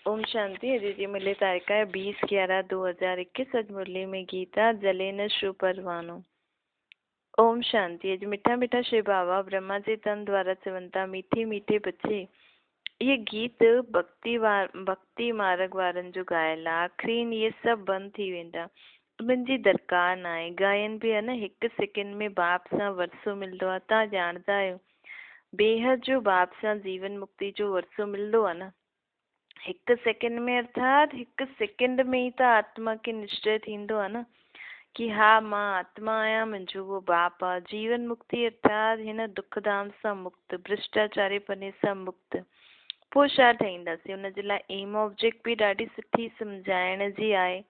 ओम शांति। अजय जी मिले तारीख है 20/11/2021। आज मुरली में गीता जले न शु परवानो। ओम शांति। अज मीठा मीठा श्री बाबा ब्रह्मा जे तन द्वारा चवंता मीठे मीठे बच्चे। ये गीत भक्ति मार्ग वारनि जो गायल आहे। आख़िरी ये सब बंदि थी वेंदा, उन्हनि जी दरकार न आहे। गायन बि आहे न, हिकु सेकेंड में बाप सां वरसो मिलंदो आहे। तव्हां ॼाणंदा आहियो बेहद जो बाप सां जीवन मुक्ति जो वरसो मिलंदो आहे न, हिकु सेकेंड में, अर्थात हिकु सेकेंड में ही त आत्मा खे निश्चय थींदो आहे न कि हा मां आत्मा आहियां, मुंहिंजो वो बाप आहे। जीवन मुक्ति अर्थात हिन दुख धाम सां मुक्त, भ्रष्टाचारी पने सां मुक्त। पोइ छा ठाहींदासीं? हुनजे लाइ एम ऑब्जेक्ट बि ॾाढी सुठी सम्झाइण जी आहे।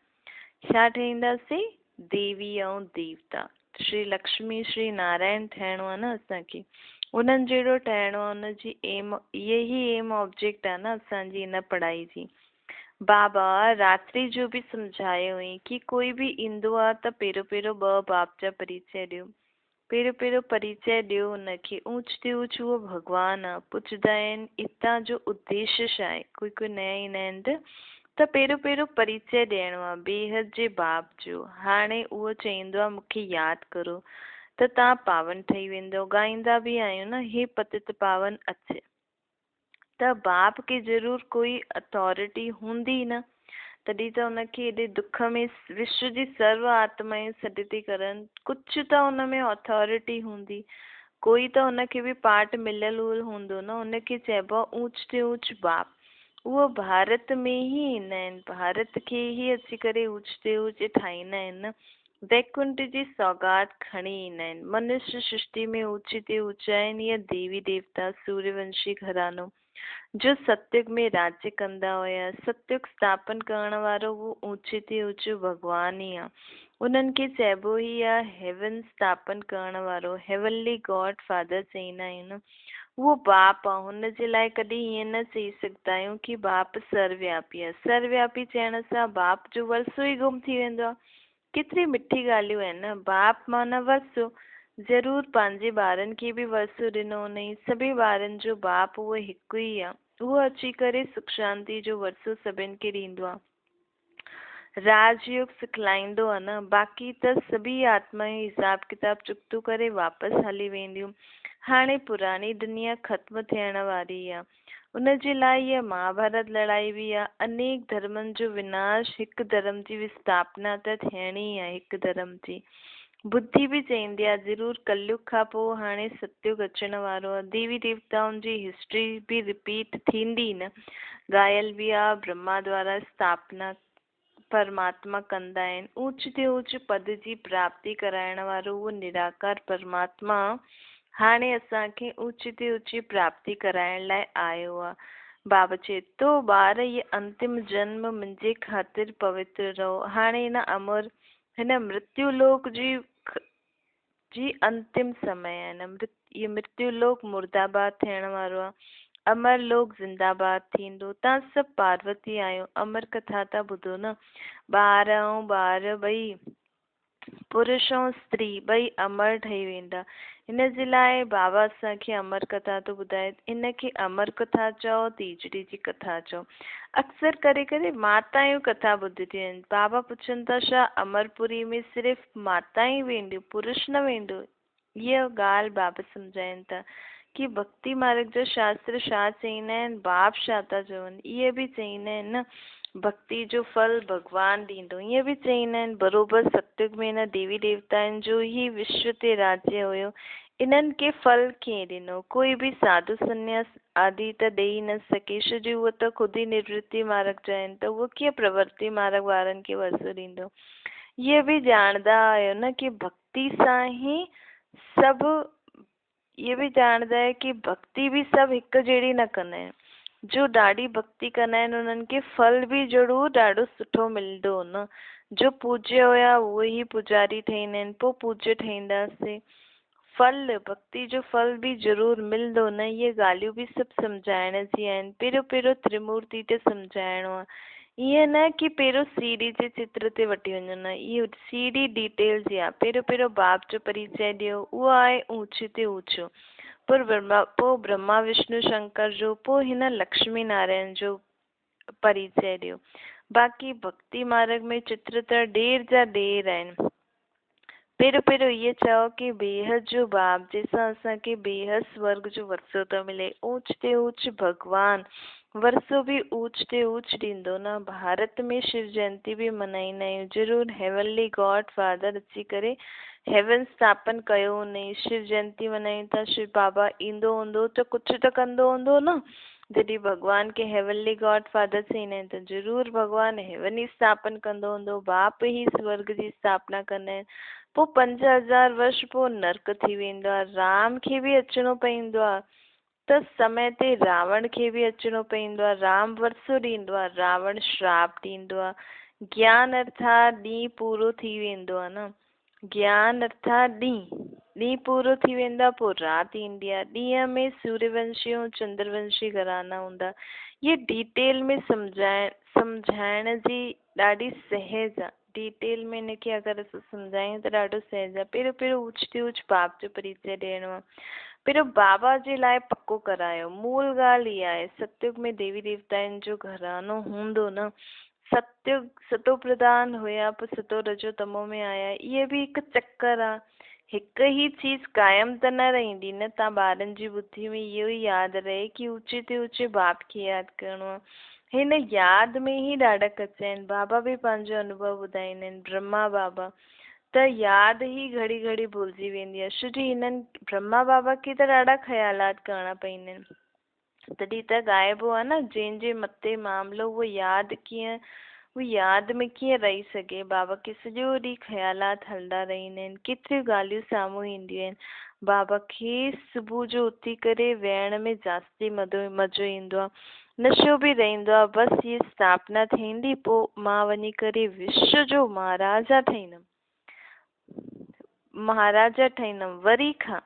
छा ठाहींदासीं? देवी ऐं देवता, श्री लक्ष्मी श्री नारायण ठहिणो आहे न असांखे। उन्हनि जहिड़ो ठहिणो आहे। उनजी एम, इहे ई एम ऑब्जेक्ट आहे न असांजी इन पढ़ाई जी। बाबा रात्रि जो बि सम्झायो हुई कि कोई बि ईंदो आहे त पहिरियों पहिरियों ॿ बाप जा परिचय ॾियो। पहिरियों पहिरियों परिचय ॾियो हुनखे। ऊच ते ऊच उहो भॻवानु आहे। पुछंदा आहिनि हितां जो उद्देश्य छा आहे? कोई नया ईंदा आहिनि त पहिरियों पहिरियों परिचय ॾियणो आहे बेहद जे बाप जो। हाणे उहो चईंदो आहे मूंखे यादि करो त तव्हां पावन ठही वेंदो। ॻाईंदा बि आहियूं न, हे पतित पावन अचे। त बाप खे ज़रूर कोई अथॉरिटी हूंदी न, तॾहिं त हुनखे हेॾे दुख में विश्व जी सर्व आत्माएं सॾ थी करनि। कुझु त हुन में अथॉरिटी हूंदी, कोई त हुनखे बि पार्ट मिलियल हूंदो न। हुनखे चइबो आहे ऊच ते ऊच बाप। उहो भारत में ही ईंदा आहिनि, भारत खे ही अची करे ऊच ते ऊच ठाहींदा आहिनि न। वैकुंठ जी सौगात खणी ईंदा आहिनि। मनुष्य सृष्टि में ऊची ते ऊचा आहिनि। या देवी देवता सूर्यवंशी घरानो जो सत्युग में राज्य कंदा हुया। सत्युग स्थापन करण वारो वो ऊचे ते ऊचो भगवान ई आहे। उन्हनि खे चइबो ई आहे हेवन स्थापन करण वारो, हेवनली गॉड फादर चईंदा आहियूं न। उहो बाप आहे। हुनजे लाइ कॾहिं ईअं न चई सघंदा आहियूं कि बाप सर्वव्यापी आहे। सर्वव्यापी चइण सां बाप जो वरसो ई गुम थी वेंदो आहे। केतिरी मिठी ॻाल्हियूं आहिनि न। बाप माना वरसो। ज़रूर पंहिंजे ॿारनि खे बि वरसो ॾिनो हुनई। सभी ॿारनि जो बाप उहो हिकु ई आहे। उहो अची करे सुख शांति जो वरसो सभिनि खे ॾींदो आहे। राजयोग सिखलाईंदो आहे न। बाक़ी त सभी आत्माएं हिसाब किताब चुकतो करे वापसि हली वेंदियूं। हाणे पुरानी दुनिया ख़त्म थियण वारी आहे। उनजे लाइ इहा महाभारत लड़ाई बि आहे। अनेक धर्मनि जो विनाश, हिकु धर्म जी विस्थापना त थियणी आहे। हिकु धर्म जी बुद्धि बि चईंदी आहे ज़रूर कलयुग खां पोइ हाणे सत्युग अचण वारो आहे। देवी देवताउनि जी हिस्ट्री बि रिपीट थींदी न। ॻायल बि आहे ब्रह्मा द्वारा स्थापना परमात्मा कंदा आहिनि। ऊच ते ऊच पद जी प्राप्ति कराइण वारो उहो निराकार परमात्मा हाणे असांखे ऊच ते ऊची प्राप्ति कराइण लाइ आयो आहे। बाबा चए थो ॿार ये अंतिम जन्म मुंहिंजे ख़ातिर पवित्र रहो। हाणे हिन अमर हिन मृत्यु लोक जी अंतिम समय आहे न। ये मृत्यु लोक मुर्दाबाद थियण वारो आहे। अमर लोक ज़िंदाबाद थींदो। तव्हां सभु पार्वती आहियो। अमर कथा था ॿुधो न। ॿार ऐं ॿार ॿई, पुरुष ऐं स्त्री ॿई अमर ठही वेंदा। हिन जे लाइ बाबा असांखे अमर कथा थो ॿुधाए। इनखे अमर कथा चओ, तीजड़ी जी कथा चओ। अक्सर करे करे माताऊं कथा ॿुधंदियूं आहिनि। बाबा पुछनि था छा अमरपुरी में सिर्फ़ु माता ई वेंदियूं, पुरुष न वेंदो? इहा ॻाल्हि बाबा सम्झाइनि था कि भक्ति मार्ग जा शास्त्र छा चईंदा आहिनि, बाप छा था चवनि। इहे बि चईंदा आहिनि न भक्ति जो फल भगवान ॾींदो। ईअं बि चईंदा आहिनि बरोबरि सत्युग में न देवी देवताउनि जो ही विश्व ते राज्य हुयो। इन्हनि खे फल कीअं ॾिनो? कोई बि साधु संन्यास आदि त ॾेई न सके। छोजो उहो त ख़ुदि ई निवृत्ति मार्ग जा आहिनि, त उहो कीअं प्रवृत्ति मार्ग वारनि खे वरसो ॾींदो? इहे बि ॼाणंदा आहियो न कि भक्ति सां ई सभु, इहे बि ॼाणंदा आहियो कि भक्ति बि सभु हिकु जहिड़ी न कंदा आहिनि। जो ॾाढी भक्ति कंदा आहिनि उन्हनि खे फल बि ज़रूरु ॾाढो सुठो मिलंदो न। जो पूज्य हुया उहे ई पुजारी ठहींदा आहिनि, पोइ पूज्य ठहींदासीं। फल, भक्ति जो फल बि ज़रूरु मिलंदो न। इहे ॻाल्हियूं बि सभु सम्झाइण जी आहिनि। पहिरियों पहिरियों त्रिमूर्ति ते सम्झाइणो आहे। ईअं न कि पहिरियों सीढ़ी जे चित्र ते वठी वञो न। इहो सीढ़ी डिटेल जी आहे। पहिरियों पहिरियों बाप जो परिचय ॾियो, उहो आहे ऊच ते ऊचो। पोइ ब्रह्मा विष्णु शंकर जो, पोइ हिन लक्ष्मी नारायण जो परिचय ॾियो। बाक़ी भक्ति मार्ग में चित्र त ढेर जा ढेर आहिनि। पहिरियों पहिरियों इहे चयो कि बेहद जो बाप जंहिंसां असांखे बेहद स्वर्ग जो वरसो थो मिले, ऊच ते ऊच भगवान वरसो बि ऊच ते ऊच ॾींदो न। भारत में शिव जयंती बि मल्हाईंदा आहियूं। ज़रूरु हेवनली गॉड फादर अची करे हेवन स्थापन कयो हुनई। शिव जयंती मल्हायूं था, शिव बाबा ईंदो हूंदो त कुझु त कंदो हूंदो न। जॾहिं भगवान खे हेवनली गॉड फादर चईंदा आहिनि त ज़रूरु भगवान हेवन ई स्थापन कंदो हूंदो, बाप ई स्वर्ग जी स्थापना कंदा आहिनि। पोइ 5000 वर्ष पोइ नर्क थी वेंदो आहे। राम खे बि अचिणो पवंदो आहे त समय ते रावण खे बि अचिणो पवंदो आहे। राम वरसो ॾींदो आहे, रावण श्राप ॾींदो आहे। ज्ञान अर्थात ॾींहुं पूरो थी वेंदो आहे न। ज्ञान अर्थात ॾींहुं पूरो थी वेंदो आहे, पोइ राति ईंदी आहे। ॾींहं में सूर्यवंशी ऐं चंद्रवंशी घराना हूंदा। इहे डिटेल में सम्झाइण जी ॾाढी सहज आहे। डिटेल में हिनखे अगरि असां सम्झायूं त ॾाढो सहज आहे। पहिरियों पहिरियों ऊच ते ऊच बाप जो परिचय ॾियणो आहे। पहिरियों बाबा जे लाइ पको करायो। मूल ॻाल्हि इहा आहे, सतयुग में देवी देवताउनि जो घरानो हूंदो न। सतयुग सतो प्रधान हुया, पोइ सतो रजो तमो में आया। इहे बि हिकु चक्कर आहे। हिकु ई चीज़ कायम त न रहंदी न। तव्हां ॿारनि जी बुद्धि में इहो ई यादि रहे कि ऊचे ते ऊचे बाप खे यादि करिणो आहे। हिन यादि में ई ॾाढा कचा आहिनि। बाबा बि पंहिंजो अनुभव ॿुधाईंदा आहिनि, ब्रह्मा बाबा त यादि ई घड़ी घड़ी भुलिजी वेंदी आहे। छोजी हिननि ब्रह्मा बाबा खे त ॾाढा ख़्यालात करणा पवंदा आहिनि, तॾहिं त ॻाइबो आहे न, जंहिंजे मथे मामिलो उहो यादि में कीअं रही सघे। बाबा खे सॼो ॾींहुं ख़्यालात हलंदा रहंदा आहिनि। केतिरियूं ॻाल्हियूं साम्हूं ईंदियूं आहिनि। बाबा खे सुबुह जो उथी करे वेहण में जास्ती मज़ो ईंदो आहे। नशो बि रहंदो आहे। बसि हीअ स्थापना थींदी, पोइ मां वञी करे विश्व जो महाराजा ठहींदमि। वरी खां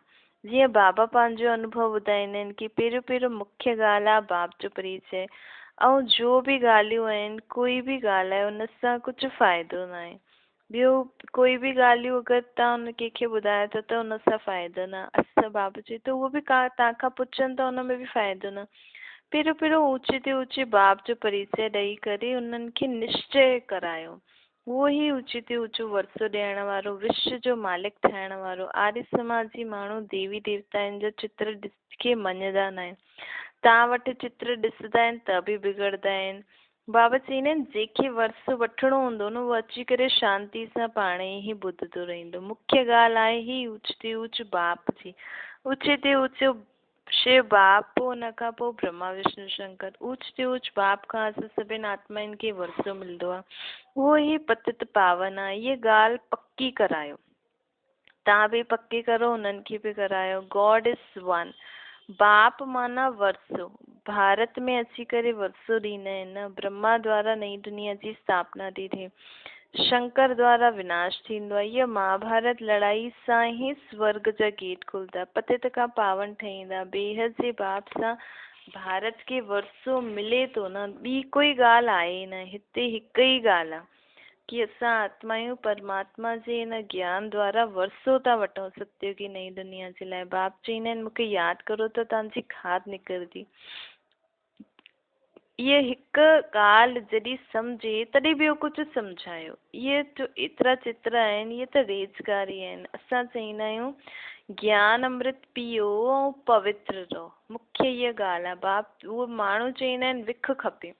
जीअं बाबा पंहिंजो अनुभव ॿुधाईंदा आहिनि कि पहिरियों पहिरियों मुख्य ॻाल्हि आहे बाप जो परिचय। ऐं जो बि ॻाल्हियूं आहिनि, कोई बि ॻाल्हि आहे, उन सां कुझु फ़ाइदो न आहे। ॿियो कोई बि ॻाल्हियूं अगरि तव्हां उन कंहिंखे ॿुधायो था त उन सां फ़ाइदो न। असां बाबा चए त उहो बि तव्हां खां पुछनि त उन में बि फ़ाइदो न। पहिरियों पहिरियों ऊचे ते ऊचे बाप जो परिचय ॾेई करे उन्हनि खे निश्चय करायो। उहो ई ऊचे ते ऊचो वरसो ॾियण वारो, विश्व जो मालिक ठाहिण वारो। आर्य समाज जी माण्हू देवी देवताउनि जो चित्र खे मञंदा न आहिनि। तव्हां वटि चित्र ॾिसंदा आहिनि त बि बिगड़ंदा आहिनि। बाबा चईंदा आहिनि जंहिंखे वरसो वठिणो हूंदो न, उहो अची करे शांती सां पाण ई ॿुधंदो रहंदो। मुख्य ॻाल्हि आहे ही ऊच ते ऊच बाप जी। ऊचे ते ऊचो शिव बाप, पोइ हुन खां पोइ ब्रह्मा विष्णु शंकर। ऊच ते ऊच बाप खां असां सभिनि आत्माउनि खे वरसो मिलंदो आहे। उहो ई पतित पावन आहे। इहा ॻाल्हि पकी करायो। तव्हां बि पकी करो, उन्हनि खे बि करायो। God is one. बाप माना वरसो। भारत में अची करे वरसो ॾींदा आहिनि न। ब्रह्मा द्वारा नई दुनिया जी स्थापना थी थिए, शंकर द्वारा विनाश थींदो आहे। इहा महाभारत लड़ाई सां ई स्वर्ग जा गेट खुलंदा, पतित खां पावन ठहींदा। बेहद जे बाप सां भारत खे वरसो मिले थो न। ॿी कोई ॻाल्हि आहे न। हिते हिकु ई ॻाल्हि आहे कि असां आत्मायूं परमात्मा जे हिन ज्ञान द्वारा वरसो था वठूं सत्य की नई दुनिया जे लाइ। बाप चईंदा आहिनि मूंखे यादि करो त तव्हांजी खाद निकिरंदी। इहे हिकु ॻाल्हि जॾहिं सम्झे तॾहिं ॿियो कुझु सम्झायो। इहे जो एतिरा चित्र आहिनि, इहे त रेज़गारी आहिनि। असां चईंदा आहियूं ज्ञान अमृत पीओ ऐं पवित्र रहो। मुख्य इहा ॻाल्हि आहे। बाप उहो माण्हू चईंदा आहिनि विख खपे,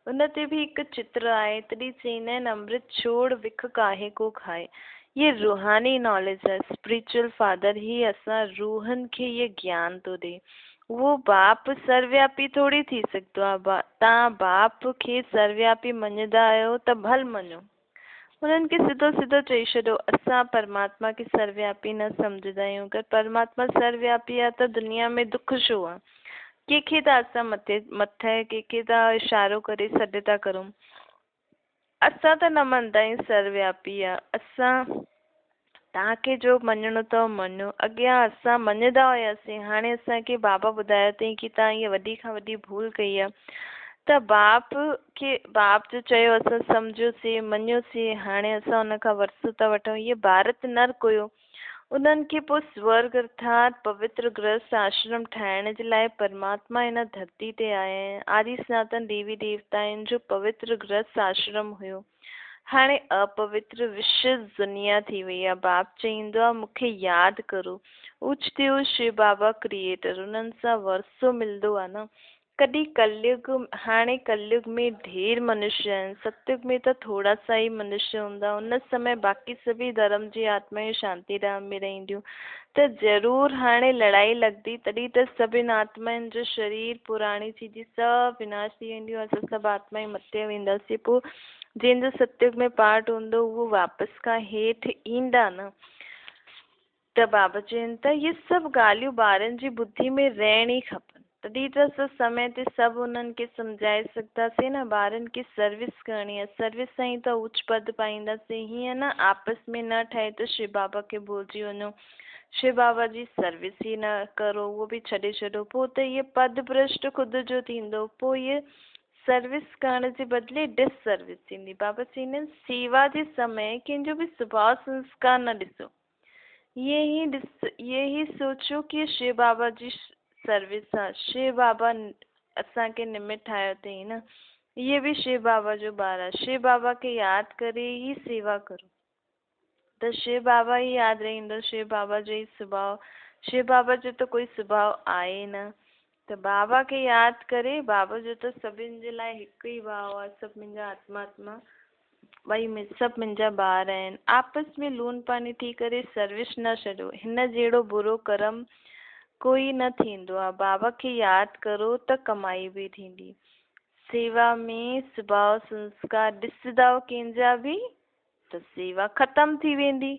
उन ते बि हिकु चित्र आहे। तॾहिं चईंदा आहिनि अमृत छोड़ विख काहे को खाए। ये रूहानी नॉलेज आहे। स्पिरिचुअल फादर ही असां रूहनि खे इहे ज्ञान थो ॾे। उहो बाप सर्वव्यापी थोरी थी सघंदो आहे। तव्हां बाप खे सर्वव्यापी मञंदा आहियो त भल मञो। उन्हनि खे सिधो सिधो चई छॾियो असां परमात्मा खे सर्वव्यापी न सम्झंदा आहियूं। अगरि परमात्मा सर्वव्यापी आहे त दुनिया में दुख छो आहे? कंहिंखे त असां मथे कंहिंखे त इशारो करे सॾु था करूं। असां त न मञंदा आहियूं सर्वव्यापी आहे। असां तव्हांखे जो मञिणो अथव मञो। अॻियां असां मञंदा हुयासीं, हाणे असांखे बाबा ॿुधायो अथई कि तव्हां हीअ वॾी खां वॾी भूल कई आहे। त बाप जो चयो असां सम्झोसीं, मञियोसीं, हाणे असां हुन खां वरसो था वठूं। इहे भारत नर्क हुयो। उन्हनि खे पोइ स्वर्ग अर्थात पवित्र गृहस्थ आश्रम ठाहिण जे लाइ परमात्मा इन धरती ते आया आहिनि। आदि सनातन देवी देवताउनि जो पवित्र गृहस्थ आश्रम हुयो। हाणे अपवित्र विश्व दुनिया थी वई आहे। बाप चईंदो आहे मूंखे यादि करो। ऊचते ऊच शिव बाबा क्रिएटर, उन्हनि सां वरसो मिलंदो आहे न। कॾहिं कलयुग, हाणे कलयुग में ढेर मनुष्य आहिनि, सतयुग में त थोड़ा सा ही मनुष्य हूंदा। उन समय बाक़ी सभी धर्म जी आत्माएं शांति धाम में रहंदियूं। त ज़रूर हाणे लड़ाई लॻंदी, तॾहिं त सभिनि आत्माउनि जो शरीर पुराणी चीजी सभु विनाश थी वेंदियूं। असां सभु आत्माएं मथे वेंदासीं। पोइ जंहिंजो सतयुग में पार्ट हूंदो उहो वापसि खां हेठि ईंदा न। त बाबा चवनि था ये सभु ॻाल्हियूं ॿारनि जी बुद्धि में रहणी खपनि। तॾहिं त असां समय ते सभु उन्हनि खे सम्झाए सघंदासीं न। ॿारनि खे सर्विस करणी आहे, सर्विस सां ई त उच्च पद पाईंदासीं। हीअं न आपस में न ठहे त शिव बाबा खे भुलिजी वञो, शिव बाबा जी सर्विस ई न करो, उहो बि छॾे छॾो, पोइ त इहे पद भ्रष्ट ख़ुदि जो थींदो। पोइ इहे सर्विस करण जे बदिले डिसर्विस थींदी। बाबा चवंदा आहिनि सेवा जे समय कंहिंजो बि स्वभाव संस्कार न ॾिसो। ये ही सोचो कि शिव बाबा जी सर्विस आहे। शिव बाबा असांखे निमित ठाहियो अथई न। ये बि शिव बाबा जो ॿार आहे। शिव बाबा खे यादि करे ई सेवा करो त शिव बाबा ई यादि रहंदो। शिव बाबा जो ई स्वभाव, शिव बाबा जो त कोई स्वभाव आहे न। त बाबा खे यादि करे, बाबा जो त सभिनि जे लाइ हिकु ई भाव आहे, सभु मुंहिंजा आत्मा भई सभु मुंहिंजा ॿार आहिनि। आपस में लून पानी थी करे सर्विस न छॾो। हिन जहिड़ो बुरो कर्म कोई न थींदो आहे। बाबा खे यादि करो त कमाई बि थींदी। सेवा में स्वभाव संस्कार ॾिसंदव कंहिंजा बि त सेवा ख़तम थी वेंदी।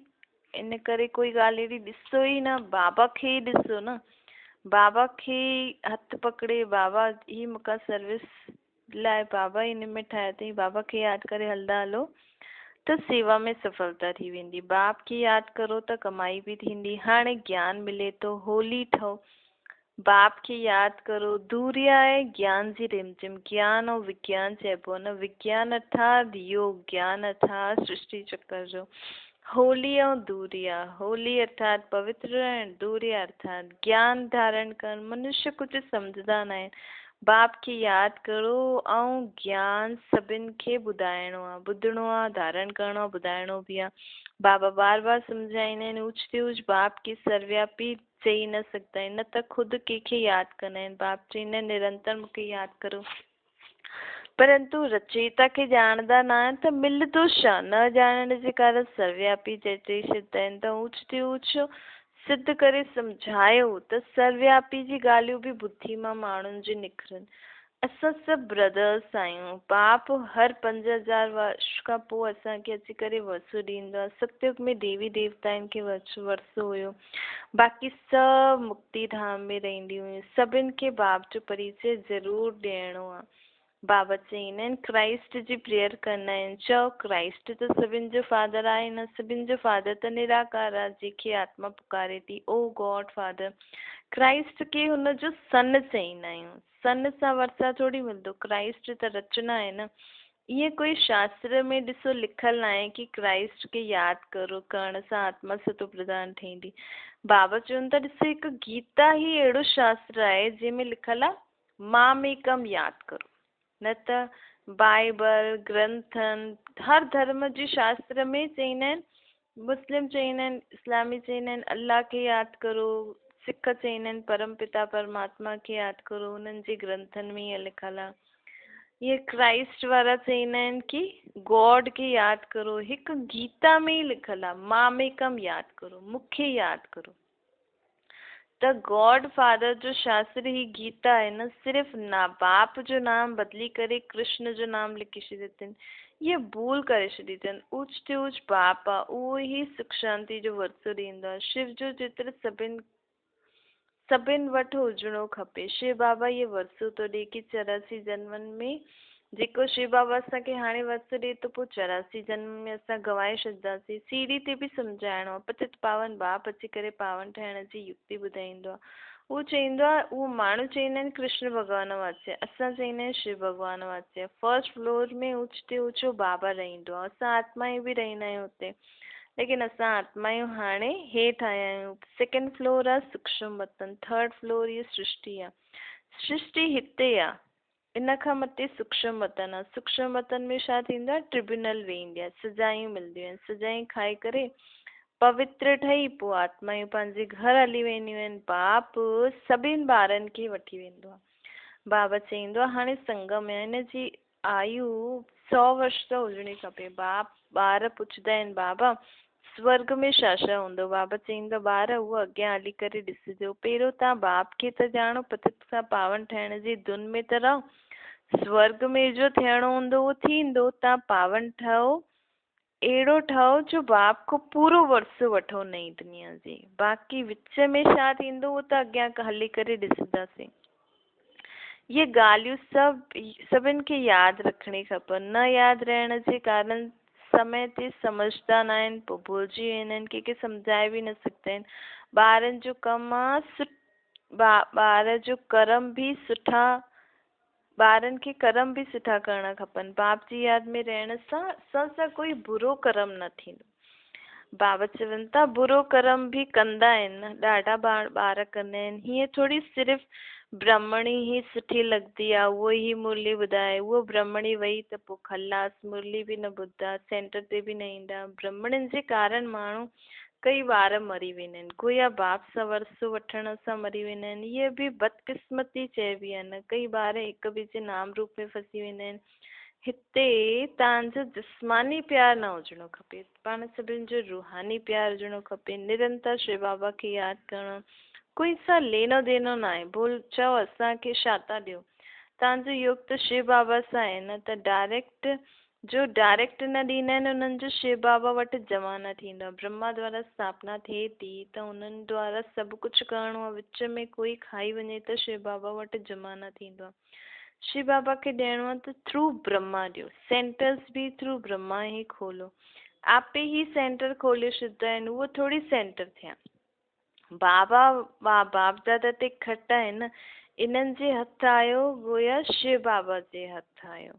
इन करे कोई ॻाल्हि अहिड़ी ॾिसो ई न, बाबा खे ई ॾिसो न। बाबा खे हथु पकड़े, बाबा ही मूंखां सर्विस लाइ बाबा ई निमित ठाहियो अथई, बाबा खे यादि करे हलंदा हलो त सेवा में सफलता थी वेंदी। बाप खे यादि करो त कमाई बि थींदी। हाणे ज्ञान मिले थो, होली ठहो, बाप खे यादि करो। दूरिया आहे ज्ञान जी रिमझिम। ज्ञान ऐं विज्ञान चइबो न। विज्ञान अर्थात योग, ज्ञान अर्थात सृष्टि चक्र जो। होली ऐं दूरिया, होली अर्थात पवित्र ऐं दूरिया अर्थात ज्ञान धारण करणु। मनुष्य कुझु सम्झंदा न आहिनि। बाप खे यादि करो ऐं ज्ञान सभिनि खे ॿुधाइणो आहे, ॿुधणो आहे, धारण करिणो आहे, ॿुधाइणो बि आहे। बाबा बार बार सम्झाईंदा आहिनि ऊच ते ऊच बाप खे सर्वव्यापी चई न सघंदा आहिनि, न त ख़ुदि कंहिंखे यादि कंदा आहिनि। बाप चईंदा आहिनि निरंतर मूंखे यादि करो। परंतु रचयिता खे ॼाणंदा न आहिनि त मिलंदो छा? न ॼाणण जे कारण सर्वव्यापी चई छॾंदा आहिनि। त ऊच ते ऊच सिद्ध करे सम्झायो त सर्वव्यापी जी ॻाल्हियूं बि बुद्धि मां माण्हुनि जी निकिरनि। असां सभु ब्रदर्स आहियूं। बाप हर 5000 वर्ष खां पोइ असांखे अची करे वरसो ॾींदो आहे। सतयुग में देवी देवताउनि खे वरसो हुयो। बाक़ी सभु मुक्ति धाम में रहंदियूं हुयूं। सभिनि खे बाप जो परिचय ज़रूरु ॾियणो आहे। बाबा चईंदा आहिनि क्राइस्ट जी प्रेयर कंदा आहिनि। चओ क्राइस्ट त सभिनि जो फादर आहे न। सभिनि जो फादर त निराकार आहे, जंहिंखे आत्मा पुकारे थी ओ गॉड फादर। क्राइस्ट खे हुनजो सन चईंदा आहियूं। सन सां वरसा थोड़ी मिलंदो। क्राइस्ट त रचना आहे न। ईअं कोई शास्त्र में ॾिसो लिखल न आहे कि क्राइस्ट खे यादि करण सां आत्मा सतो प्रधान ठहींदी। बाबा चवनि था ॾिसो हिकु गीता ई अहिड़ो शास्त्र आहे जंहिंमें लिखल आहे मामेकम यादि करो। न त बाइबल ग्रंथनि हर धर्म जे शास्त्र में चईंदा आहिनि, मुस्लिम चईंदा आहिनि, इस्लामी चईंदा आहिनि अल्लाह खे यादि करो, सिख चईंदा आहिनि परम पिता परमात्मा खे यादि करो। उन्हनि जे ग्रंथनि में ईअं लिखल आहे। ये क्राइस्ट वारा चईंदा आहिनि कि गॉड खे यादि करो। हिकु गीता में ई लिखल आहे मामेकम यादि करो, मूंखे यादि करो। त गॉड फादर जो शास्त्र ही गीता है न। सिर्फ़ ना बाप जो नाम बदली करे कृष्ण जो नाम लिखी छॾियो अथनि। ये भूल करे छॾी अथनि। ऊच ते ऊच बाप आहे, उहो ई सुख शांति जो वरसो ॾींदो आहे। शिव जो चित्र सभिनि वटि हुजणो खपे। शिव बाबा ये वरसो थो ॾिए कि 84 जन्मनि में जेको शिव बाबा असांखे हाणे वरसो ॾिए थो, पोइ 84 जन्म में असां गवाए छॾींदासीं। सीढ़ी ते बि सम्झाइणो आहे। पतित पावन बाप अची करे पावन ठहिण जी युक्ति ॿुधाईंदो आहे। उहो चईंदो आहे, उहो माण्हू चईंदा आहिनि कृष्ण भॻवान वाच्य, असां चईंदा आहियूं शिव भॻवान वाच्य। फर्स्ट फ्लोर में ऊच ते ऊचो बाबा रहंदो आहे। असां आत्माएं बि रहंदा आहियूं हुते। लेकिन असां आत्मायूं हाणे हेठि आया आहियूं। सेकेंड फ्लोर आहे सूक्ष्म वतन, थर्ड फ्लोर इहा सृष्टि आहे। सृष्टि हिते आहे, इन खां मथे सूक्ष्म वतन आहे। सूक्ष्म वतन में छा थींदो आहे, ट्रिब्यूनल वेंदी आहे, सजायूं मिलंदियूं आहिनि। सजायूं खाई करे पवित्र ठही पोइ आत्मायूं पंहिंजे घर हली वेंदियूं आहिनि। बाप सभिनि ॿारनि खे वठी वेंदो आहे। बाबा चईंदो आहे हाणे संगम आहे, हिन जी आयु 100 वर्ष त हुजणी खपे। ॿार पुछंदा आहिनि बाबा स्वर्ग में छा छा हूंदो? बाबा चईंदो ॿार उहो अॻियां हली करे ॾिसिजो। पहिरियों तव्हां बाप खे त ॼाणो, पतित सां पावन ठहिण जी धुन में त रहो। स्वर्ग में जो थियणो हूंदो उहो थींदो। तव्हां पावन ठहो, अहिड़ो ठहो जो बाप को पूरो वर्सो वठो नई दुनिया जी। बाक़ी विच में छा थींदो उहो त अॻियां हली करे ॾिसंदासीं। ये ॻाल्हियूं सभिनि खे यादि रखणी खपनि। न यादि रहण जे कारण समय ते सम्झंदा न आहिनि, पोइ भुलिजी वेंदा आहिनि, कंहिंखे सम्झाए बि न सघंदा आहिनि। ॿारनि जो कमु आहे ॿार जो कर्म बि सुठा, ॿारनि खे कर्म बि सुठा करणा खपनि। बाप जी यादि में रहण सां कोई बुरो कर्म न थींदो। बाबा चवनि था बुरो कर्म बि कंदा आहिनि, ॾाढा ॿार कंदा आहिनि। हीअं थोरी सिर्फ़ु ब्रह्मणी ई सुठी लॻंदी आहे, उहो ई मुरली ॿुधाए। उहो ब्रह्मणी वई त पोइ खलास, मुरली बि न ॿुधंदा, सेंटर ते बि न ईंदा। ब्रह्मणियुनि जे कारण माण्हू कई ॿार मरी वेंदा आहिनि। कोई आहे बाप सां वरसो वठण सां मरी वेंदा आहिनि। इहे बि बदकिस्मती चइबी आहे। न कई ॿार हिक ॿिए जे नाम रूप में फसी वेंदा आहिनि। हिते तव्हांजो जिस्मानी प्यार न हुजणो खपे, पाण सभिनि जो रूहानी प्यार हुजणो खपे। निरंतर शिव बाबा खे यादि करणु, कोई सां लेनो देनो न आहे। भूल चओ असांखे छा था ॾियो, तव्हांजो योग त शिव बाबा सां आहे न। त डायरेक्ट जो डायरेक्ट न ॾींदा आहिनि उन्हनि जो शिव बाबा वटि जमा न थींदो आहे। ब्रह्मा द्वारा स्थापना थिए थी त उन्हनि द्वारा सभु कुझु करिणो आहे। विच में कोई खाई वञे त शिव बाबा वटि जमा न थींदो आहे। शिव बाबा खे ॾियणो आहे त थ्रू ब्रह्मा ॾियो। सेंटर्स बि थ्रू ब्रह्मा ई खोलो। आपे ही सेंटर खोले छॾंदा आहिनि, उहो थोरी सेंटर थिया। बाबा बाप दादा ते खट आहिनि, इन्हनि जे हथु आयो गोया शिव बाबा जे हथु आयो।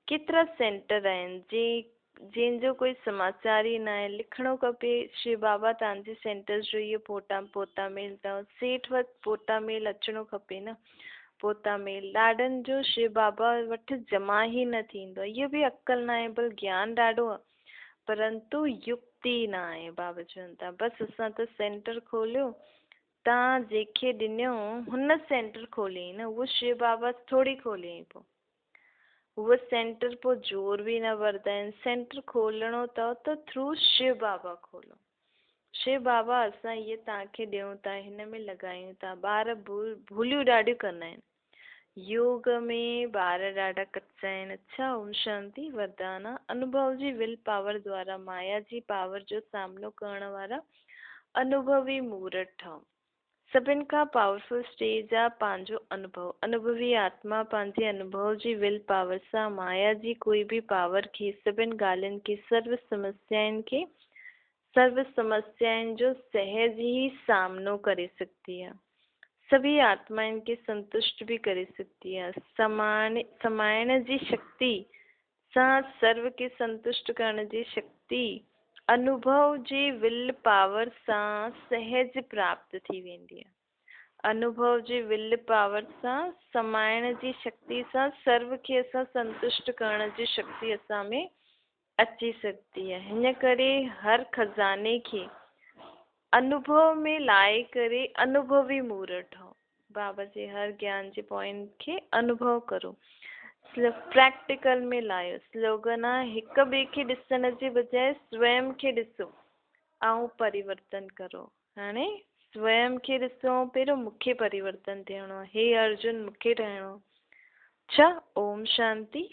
केतिरा सेंटर आहिनि जंहिंजो कोई समाचार ई न आहे। लिखणो खपे शिव बाबा तव्हांजे सेंटर जो इहो पोता मेल अथव। सेठ वटि पोता मेल अचिणो खपे न। पोता मेल ॾाढनि जो शिव बाबा वटि जमा ई न थींदो आहे। इहो बि अक्कल न आहे, भल ज्ञान ॾाढो आहे परंतु युक्ति न आहे। बाबा चवनि था बसि असां त सेंटर खोलियो, तव्हां जंहिंखे ॾिनो हुन सेंटर खोलियईं न, उहो शिव बाबा थोरी खोलियईं। पोइ उहो सेंटर पोइ जोर बि न वरदा आहिनि। सेंटर खोलणो अथव त थ्रू शिव बाबा खोलो। शिव बाबा असां इहे तव्हांखे ॾियूं था, हिन में लॻायूं था। ॿार भूलियूं ॾाढियूं कंदा आहिनि। योग में ॿार ॾाढा कचा आहिनि। अच्छा, ओम शांति वरदाना अनुभव जी विल पावर द्वारा माया जी पावर जो सामनो करण वारा अनुभवी मूर्त ठहो। सभिनि खां पावरफुल स्टेज आहे पंहिंजो अनुभव। अनुभवी आत्मा पंहिंजे अनुभव जी विल पावर सां माया जी कोई बि पावर खे, सभिनि ॻाल्हियुनि खे, सर्व समस्याउनि जो सहज ई सामनो करे सघंदी आहे। सभी आत्माउनि खे संतुष्ट भी करे सघंदी आहे। समाइण जी शक्ति सां सर्व खे संतुष्ट करण जी शक्ति अनुभव जी विल पावर सां सहज प्राप्त थी वेंदी आहे। अनुभव जी विल पावर सां समाइण जी शक्ति सां सर्व खे असां संतुष्ट करण जी शक्ति असां में अची सघंदी आहे। हिन करे हर खज़ाने खे अनुभव में लाए करे अनुभवी मूर्त ठहो। बाबा जे हर ज्ञान जे पॉइंट खे अनुभव करो, प्रैक्टिकल में लायो। स्लोगन आहे हिक ॿिए खे ॾिसण जे बजाय स्वयं खे ॾिसो ऐं परिवर्तन करो। हाणे स्वयं खे ॾिसो, पहिरियों मूंखे परिवर्तन थियणो आहे। हे अर्जुन मूंखे ठहिणो। अच्छा, ओम शांति।